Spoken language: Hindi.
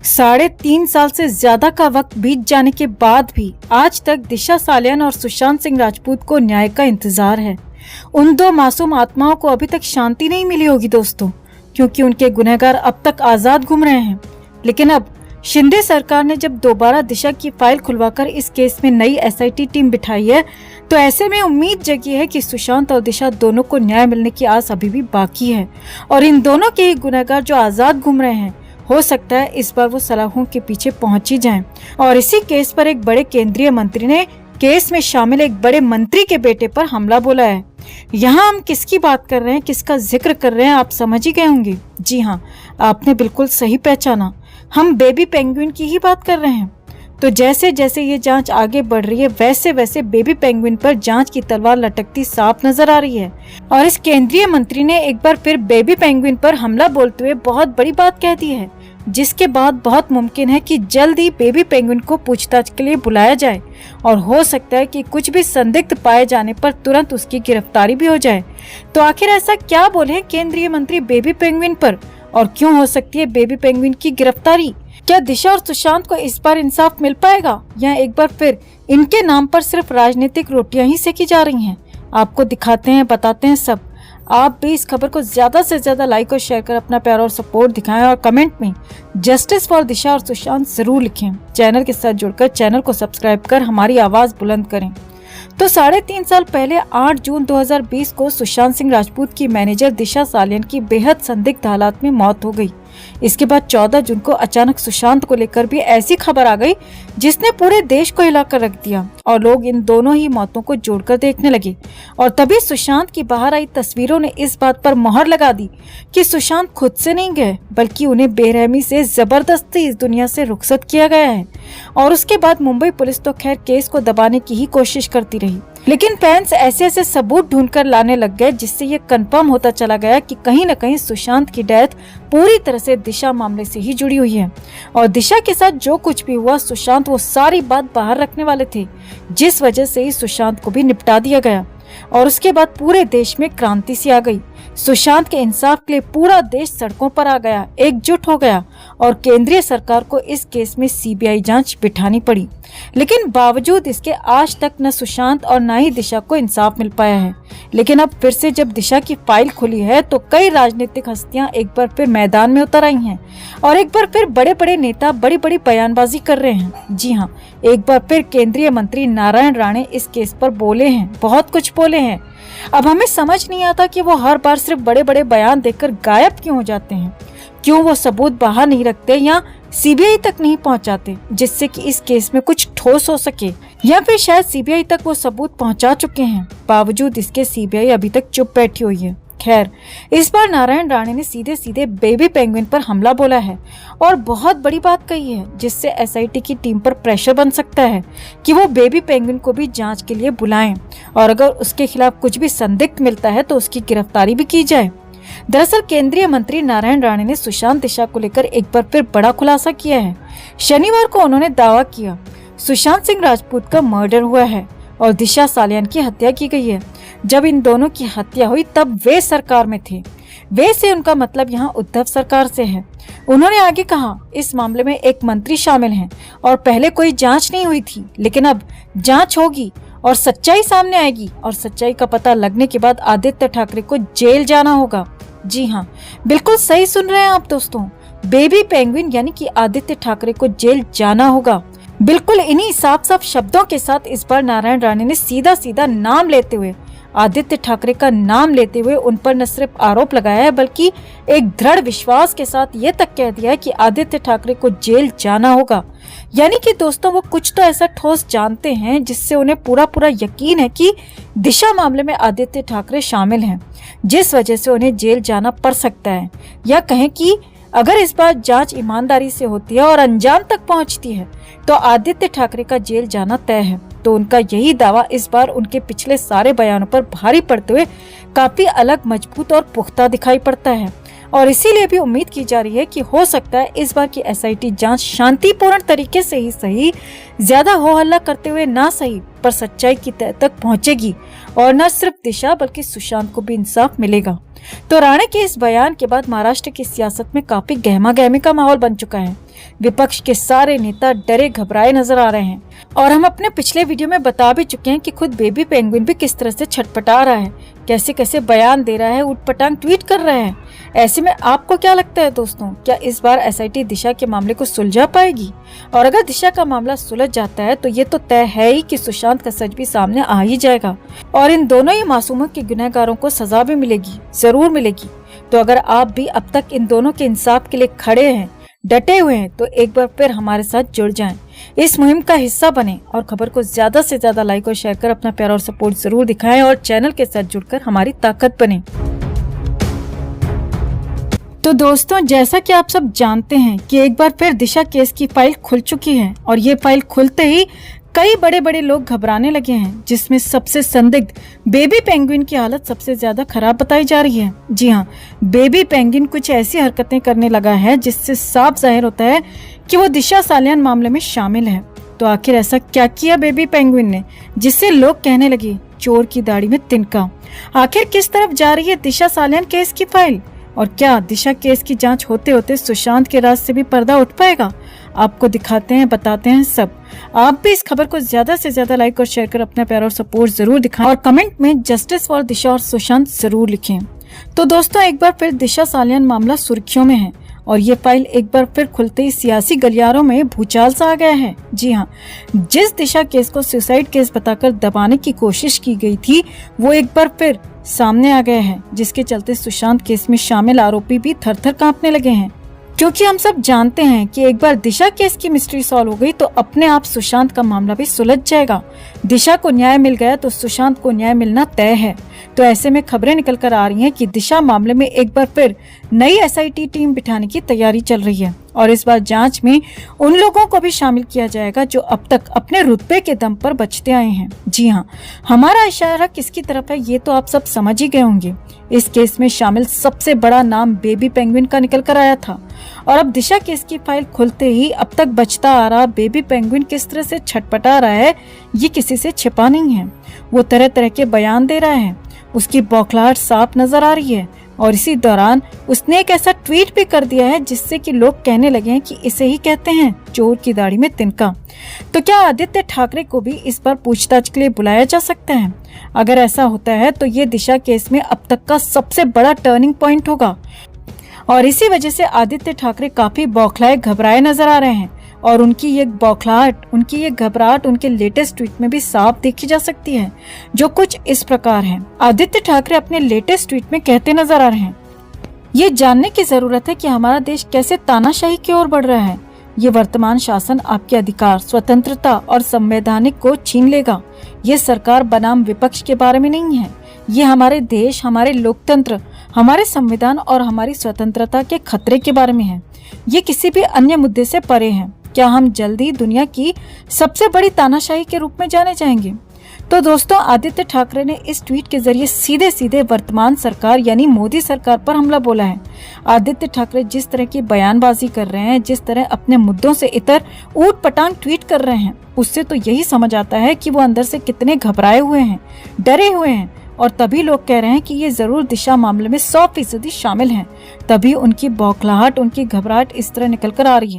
3.5 साल से ज्यादा का वक्त बीत जाने के बाद भी आज तक दिशा सालियान और सुशांत सिंह राजपूत को न्याय का इंतजार है। उन दो मासूम आत्माओं को अभी तक शांति नहीं मिली होगी दोस्तों, क्योंकि उनके गुनहगार अब तक आजाद घूम रहे हैं। लेकिन अब शिंदे सरकार ने जब दोबारा दिशा की फाइल खुलवाकर इस केस में नई एसआईटी टीम बिठाई है, तो ऐसे में उम्मीद जगी है कि सुशांत और दिशा दोनों को न्याय मिलने की आस अभी भी बाकी है और इन दोनों के ही गुनहगार जो आजाद घूम रहे हैं, हो सकता है इस बार वो सलाखों के पीछे पहुंच ही जाएं। और इसी केस पर एक बड़े केंद्रीय मंत्री ने केस में शामिल एक बड़े मंत्री के बेटे पर हमला बोला है। यहाँ हम किसकी बात कर रहे हैं, किसका जिक्र कर रहे हैं, आप समझ ही गए होंगे। जी हाँ, आपने बिल्कुल सही पहचाना, हम बेबी पेंगुइन की ही बात कर रहे हैं। तो जैसे जैसे ये जांच आगे बढ़ रही है, वैसे वैसे बेबी पेंगुइन पर जांच की तलवार लटकती साफ नजर आ रही है। और इस केंद्रीय मंत्री ने एक बार फिर बेबी पेंगुइन पर हमला बोलते हुए बहुत बड़ी बात कह दी है, जिसके बाद बहुत मुमकिन है कि जल्द ही बेबी पेंगुइन को पूछताछ के लिए बुलाया जाए और हो सकता है कि कुछ भी संदिग्ध पाए जाने पर तुरंत उसकी गिरफ्तारी भी हो जाए। तो आखिर ऐसा क्या बोले हैं केंद्रीय मंत्री बेबी पेंगुइन पर, और क्यों हो सकती है बेबी पेंगुइन की गिरफ्तारी? क्या दिशा और सुशांत को इस बार इंसाफ मिल पाएगा या एक बार फिर इनके नाम पर सिर्फ राजनीतिक रोटियां ही सेकी जा रही हैं? आपको दिखाते हैं, बताते हैं सब। आप भी इस खबर को ज्यादा से ज्यादा लाइक और शेयर कर अपना प्यार और सपोर्ट दिखाएं और कमेंट में जस्टिस फॉर दिशा और सुशांत जरूर लिखें। चैनल के साथ जुड़कर चैनल को सब्सक्राइब कर हमारी आवाज बुलंद करें। तो 3.5 साल पहले 8 जून 2020 को सुशांत सिंह राजपूत की मैनेजर दिशा सालियान की बेहद संदिग्ध हालात में मौत हो गई। इसके बाद 14 जून को अचानक सुशांत को लेकर भी ऐसी खबर आ गई जिसने पूरे देश को हिलाकर रख दिया और लोग इन दोनों ही मौतों को जोड़कर देखने लगे। और तभी सुशांत की बाहर आई तस्वीरों ने इस बात पर मोहर लगा दी कि सुशांत खुद से नहीं गए, बल्कि उन्हें बेरहमी से जबरदस्ती इस दुनिया से रुखसत किया गया है। और उसके बाद मुंबई पुलिस तो खैर केस को दबाने की ही कोशिश करती रही, लेकिन फैंस ऐसे ऐसे सबूत ढूंढकर लाने लग गए जिससे ये कंफर्म होता चला गया कि कहीं न कहीं सुशांत की डेथ पूरी तरह से दिशा मामले से ही जुड़ी हुई है। और दिशा के साथ जो कुछ भी हुआ, सुशांत वो सारी बात बाहर रखने वाले थे, जिस वजह से ही सुशांत को भी निपटा दिया गया। और उसके बाद पूरे देश में क्रांति सी आ गई। सुशांत के इंसाफ के लिए पूरा देश सड़कों पर आ गया, एकजुट हो गया और केंद्रीय सरकार को इस केस में सीबीआई जांच बिठानी पड़ी। लेकिन बावजूद इसके आज तक न सुशांत और न ही दिशा को इंसाफ मिल पाया है। लेकिन अब फिर से जब दिशा की फाइल खुली है, तो कई राजनीतिक हस्तियां एक बार फिर मैदान में उतर आई हैं और एक बार फिर बड़े बड़े नेता बड़ी बड़ी बयानबाजी कर रहे हैं। जी हाँ, एक बार फिर केंद्रीय मंत्री नारायण राणे इस केस पर बोले हैं, बहुत कुछ बोले हैं। अब हमें समझ नहीं आता कि वो हर बार सिर्फ बड़े बड़े बयान देकर गायब क्यों हो जाते हैं। क्यों वो सबूत बाहर नहीं रखते या सीबीआई तक नहीं पहुंचाते, जिससे कि इस केस में कुछ ठोस हो सके, या फिर शायद सीबीआई तक वो सबूत पहुंचा चुके हैं, बावजूद इसके सीबीआई अभी तक चुप बैठी हुई है। खैर, इस बार नारायण राणे ने सीधे सीधे बेबी पेंगुइन पर हमला बोला है और बहुत बड़ी बात कही है, जिससे एसआईटी की टीम पर प्रेशर बन सकता है कि वो बेबी पेंगुइन को भी जांच के लिए बुलाएं और अगर उसके खिलाफ कुछ भी संदिग्ध मिलता है तो उसकी गिरफ्तारी भी की जाए। दरअसल केंद्रीय मंत्री नारायण राणे ने सुशांत दिशा को लेकर एक बार फिर बड़ा खुलासा किया है। शनिवार को उन्होंने दावा किया सुशांत सिंह राजपूत का मर्डर हुआ है और दिशा सालियान की हत्या की गई है। जब इन दोनों की हत्या हुई तब वे सरकार में थे। वे से उनका मतलब यहाँ उद्धव सरकार से है। उन्होंने आगे कहा, इस मामले में एक मंत्री शामिल हैं और पहले कोई जांच नहीं हुई थी, लेकिन अब जांच होगी और सच्चाई सामने आएगी और सच्चाई का पता लगने के बाद आदित्य ठाकरे को जेल जाना होगा। जी हाँ, बिल्कुल सही सुन रहे हैं आप दोस्तों, बेबी पेंगुइन यानी कि आदित्य ठाकरे को जेल जाना होगा। बिल्कुल इन्हीं साफ साफ शब्दों के साथ इस बार नारायण राणे ने सीधा सीधा नाम लेते हुए, आदित्य ठाकरे का नाम लेते हुए उन पर न सिर्फ आरोप लगाया है, बल्कि एक दृढ़ विश्वास के साथ ये तक कह दिया है कि आदित्य ठाकरे को जेल जाना होगा। यानी कि दोस्तों वो कुछ तो ऐसा ठोस जानते हैं जिससे उन्हें पूरा पूरा यकीन है कि दिशा मामले में आदित्य ठाकरे शामिल हैं, जिस वजह से उन्हें जेल जाना पड़ सकता है। या कहें कि अगर इस बार जांच ईमानदारी से होती है और अंजाम तक पहुंचती है तो आदित्य ठाकरे का जेल जाना तय है। तो उनका यही दावा इस बार उनके पिछले सारे बयानों पर भारी पड़ते हुए काफी अलग, मजबूत और पुख्ता दिखाई पड़ता है। और इसीलिए भी उम्मीद की जा रही है कि हो सकता है इस बार की एसआईटी जांच शांतिपूर्ण तरीके से ही सही, ज्यादा हो हल्ला करते हुए ना सही, पर सच्चाई की तह तक पहुंचेगी और न सिर्फ दिशा बल्कि सुशांत को भी इंसाफ मिलेगा। तो राणे के इस बयान के बाद महाराष्ट्र की सियासत में काफी गहमा गहमी का माहौल बन चुका है। विपक्ष के सारे नेता डरे घबराए नजर आ रहे हैं और हम अपने पिछले वीडियो में बता भी चुके हैं कि खुद बेबी पेंगुइन भी किस तरह से छटपटा रहा है, कैसे कैसे बयान दे रहा है, उटपटांग ट्वीट कर रहा है। ऐसे में आपको क्या लगता है दोस्तों, क्या इस बार एसआईटी दिशा के मामले को सुलझा पाएगी? और अगर दिशा का मामला सुलझ जाता है तो ये तो तय है ही कि सुशांत का सच भी सामने आ ही जाएगा और इन दोनों ही मासूमों के गुनहगारों को सजा भी मिलेगी, जरूर मिलेगी। तो अगर आप भी अब तक इन दोनों के इंसाफ के लिए खड़े हैं, डटे हुए हैं, तो एक बार फिर हमारे साथ जुड़ जाएं, इस मुहिम का हिस्सा बने और खबर को ज्यादा से ज्यादा लाइक और शेयर कर अपना प्यार और सपोर्ट जरूर दिखाएं और चैनल के साथ जुड़कर हमारी ताकत बने। तो दोस्तों, जैसा कि आप सब जानते हैं कि एक बार फिर दिशा केस की फाइल खुल चुकी है और ये फाइल खुलते ही कई बड़े बड़े लोग घबराने लगे हैं, जिसमें सबसे संदिग्ध बेबी पेंगुइन की हालत सबसे ज्यादा खराब बताई जा रही है। जी हाँ, बेबी पेंगुइन कुछ ऐसी हरकतें करने लगा है जिससे साफ जाहिर होता है कि वो दिशा सालियान मामले में शामिल है। तो आखिर ऐसा क्या किया बेबी पेंगुइन ने जिससे लोग कहने लगे चोर की दाढ़ी में तिनका? आखिर किस तरफ जा रही है दिशा सालियान केस की फाइल और क्या दिशा केस की जांच होते होते सुशांत के राज से भी पर्दा उठ पाएगा? आपको दिखाते हैं, बताते हैं सब। आप भी इस खबर को ज्यादा से ज्यादा लाइक और शेयर कर अपना प्यार और सपोर्ट जरूर दिखाएं और कमेंट में जस्टिस फॉर दिशा और सुशांत जरूर लिखें। तो दोस्तों, एक बार फिर दिशा सालियान मामला सुर्खियों में है और ये फाइल एक बार फिर खुलते ही सियासी गलियारों में भूचाल सा आ गया है। जी हाँ, जिस दिशा केस को सुसाइड केस बताकर दबाने की कोशिश की गई थी वो एक बार फिर सामने आ गया है, जिसके चलते सुशांत केस में शामिल आरोपी भी थर-थर कांपने लगे हैं। क्योंकि हम सब जानते हैं कि एक बार दिशा केस की मिस्ट्री सॉल्व हो गई तो अपने आप सुशांत का मामला भी सुलझ जाएगा। दिशा को न्याय मिल गया तो सुशांत को न्याय मिलना तय है। तो ऐसे में खबरें निकल कर आ रही हैं कि दिशा मामले में एक बार फिर नई एसआईटी टीम बिठाने की तैयारी चल रही है और इस बार जांच में उन लोगों को भी शामिल किया जाएगा जो अब तक अपने रुतबे के दम पर बचते आए हैं। जी हाँ, हमारा इशारा किसकी तरफ है ये तो आप सब समझ ही गए होंगे। इस केस में शामिल सबसे बड़ा नाम बेबी पेंगुइन का निकल कर आया था और अब दिशा केस की फाइल खुलते ही अब तक बचता आ रहा बेबी पेंगुइन किस तरह से छटपटा रहा है ये किसी से छिपा नहीं है। वो तरह तरह के बयान दे रहा है, उसकी बौखलाहट साफ नजर आ रही है और इसी दौरान उसने एक ऐसा ट्वीट भी कर दिया है जिससे कि लोग कहने लगे हैं कि इसे ही कहते हैं चोर की दाढ़ी में तिनका। तो क्या आदित्य ठाकरे को भी इस पर पूछताछ के लिए बुलाया जा सकता है? अगर ऐसा होता है तो ये दिशा केस में अब तक का सबसे बड़ा टर्निंग पॉइंट होगा और इसी वजह से आदित्य ठाकरे काफी बौखलाए घबराए नजर आ रहे हैं और उनकी ये बौखलाहट, उनकी ये घबराहट उनके लेटेस्ट ट्वीट में भी साफ देखी जा सकती है, जो कुछ इस प्रकार है। आदित्य ठाकरे अपने लेटेस्ट ट्वीट में कहते नजर आ रहे हैं, ये जानने की जरूरत है कि हमारा देश कैसे तानाशाही की ओर बढ़ रहा है। ये वर्तमान शासन आपके अधिकार, स्वतंत्रता और संवैधानिक को छीन लेगा। ये सरकार बनाम विपक्ष के बारे में नहीं है, ये हमारे देश, हमारे लोकतंत्र, हमारे संविधान और हमारी स्वतंत्रता के खतरे के बारे में है। ये किसी भी अन्य मुद्दे से परे है। क्या हम जल्दी दुनिया की सबसे बड़ी तानाशाही के रूप में जाने जाएंगे? तो दोस्तों, आदित्य ठाकरे ने इस ट्वीट के जरिए सीधे सीधे वर्तमान सरकार यानी मोदी सरकार पर हमला बोला है। आदित्य ठाकरे जिस तरह की बयानबाजी कर रहे हैं, जिस तरह अपने मुद्दों से इतर ऊट पटांग ट्वीट कर रहे हैं, उससे तो यही समझ आता है कि वो अंदर से कितने घबराए हुए हैं, डरे हुए हैं। और तभी लोग कह रहे हैं कि ये जरूर दिशा मामले में 100% शामिल हैं। तभी उनकी बौखलाहट, उनकी घबराहट इस तरह निकल कर आ रही है।